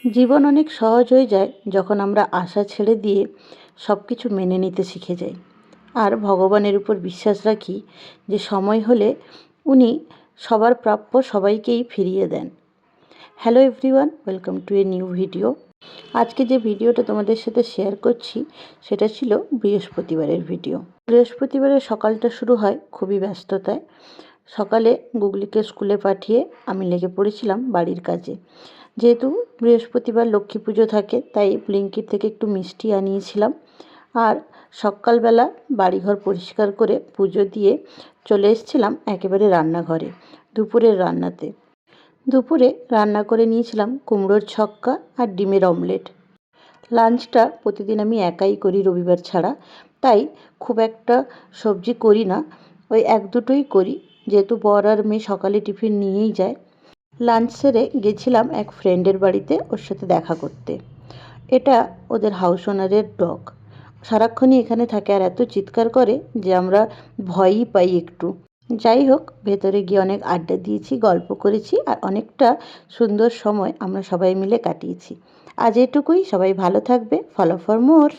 জীবন অনেক সহজ হয়ে যায় যখন আমরা আশা ছেড়ে দিয়ে সব কিছু মেনে নিতে শিখে যাই আর ভগবানের উপর বিশ্বাস রাখি যে সময় হলে উনি সবার প্রাপ্য সবাইকেই ফিরিয়ে দেন। Hello everyone, welcome to a new video. আজকে যে ভিডিওটা তোমাদের সাথে শেয়ার করছি সেটা ছিল বৃহস্পতিবারের ভিডিও। বৃহস্পতিবারের সকালটা শুরু হয় খুবই ব্যস্ততায়। সকালে গুগলিকে স্কুলে পাঠিয়ে আমি লেগে পড়েছিলাম বাড়ির কাজে। যেহেতু বৃহস্পতিবার লক্ষ্মী পুজো থাকে তাই ব্লিঙ্কিট থেকে একটু মিষ্টি আনিয়েছিলাম আর সকালবেলা বাড়িঘর পরিষ্কার করে পুজো দিয়ে চলে এসেছিলাম একেবারে রান্নাঘরে দুপুরের রান্নাতে। দুপুরে রান্না করে নিয়েছিলাম কুমড়োর ছক্কা আর ডিমের অমলেট। লাঞ্চটা প্রতিদিন আমি একাই করি রবিবার ছাড়া, তাই খুব একটা সবজি করি না, ওই এক দুটোই করি যেহেতু বর আর মেয়ে সকালে টিফিন নিয়েই যায়। লাঞ্চ সেরে গেছিলাম এক ফ্রেন্ডের বাড়িতে ওর সাথে দেখা করতে। এটা ওদের হাউস ওনারের ডগ। সারাক্ষণই এখানে থাকে আর এত চিৎকার করে যে আমরা ভয়ই পাই একটু। যাই হোক, ভেতরে গিয়ে অনেক আড্ডা দিয়েছি, গল্প করেছি আর অনেকটা সুন্দর সময় আমরা সবাই মিলে কাটিয়েছি। আজ এটুকুই। সবাই ভালো থাকবে। Follow for more.